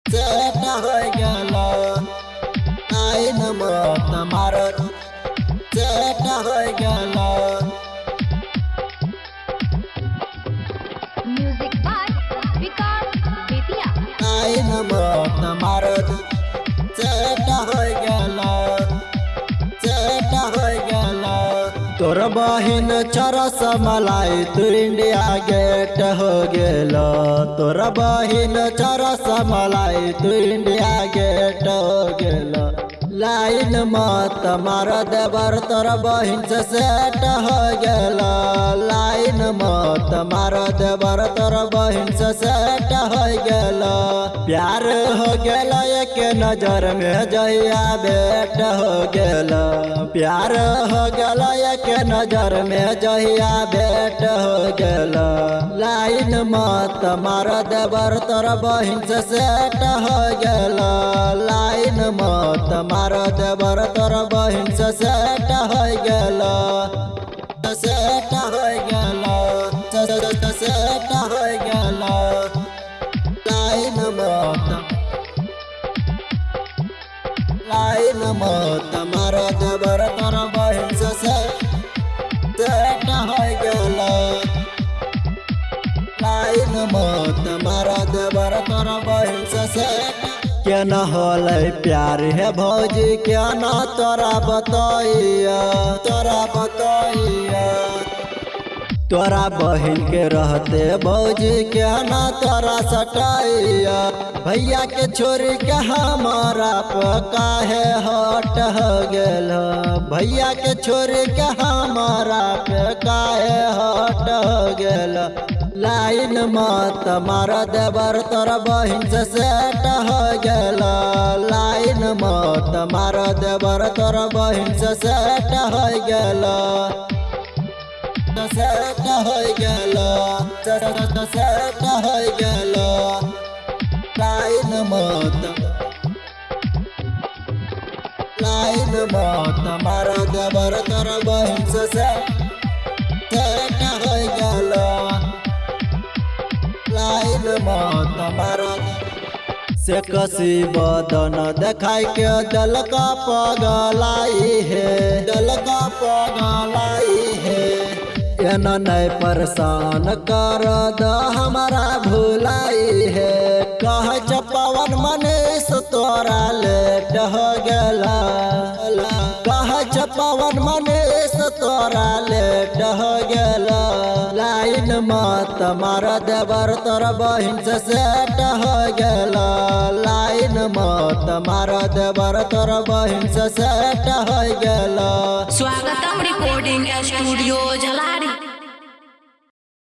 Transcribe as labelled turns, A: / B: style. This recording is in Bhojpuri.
A: सेटा हो गेला आइन मत मारत सेटा हो गेला
B: म्यूजिक बाय विकास बेतिया।
A: आइन मत मारत सेटा हो गेला सेटा हो गेला तोर बहिन चरस मलाई तू इंडिया गेट हो गेला तोर बहिन चरस मलाई तू इंडिया गेट हो गेला लाइन मत मार देवर तोर बहिन से सेट हो गेला लाइन मत मार देवर तोर बहिन से सेट हो गेला प्यार हो गेला एक नजर में जहिया बेट हो गेला प्यार हो गेला एक नजर में जहिया बेट हो गेला लाइन मत मार देवर तोर बहिन से सेट हो गेला लाइन मत मार देवर तोर बहिन से सेट हो गेला सेट हो गेला सेट हो गेला लाइन मत मार देवर तोर बहिन से सेट हो गेला लाइन मत मार देवर तोर बहिन से सेट क्या न होलै प्यार है भौजी क्या न तोरा बताइया तोरा बहिन के रहते भौजी क्या न तोरा सटाइया भैया के छोरी के हमारा काहे हट हो गेल भैया के छोरी के हमारा पे काहे हट हो गेल लाइन मत मार देवर तोर बहिन से सेट हो गेला लाइन मत मार देवर तोर बहिन से सेट हो गेला सेट हो गेला सेट हो गेला लाइन मत मार देवर तोर बहिन से सेट हो गेला लाइन मत मार से कसी बदन देखाई के दल का पगलाई है एना नहीं परेशान कर द हमारा भुलाई है कह पवन मनीष तोरा लेट हो गेला कह पवन मनीष तोरा लेट हो गेला लाइन मत मार देवर तोर बहिन से सेट हो गेला लाइन मत मार देवर तोर बहिन से सेट हो गेला
C: स्वागतम रिकॉर्डिंग स्टूडियो झलारी।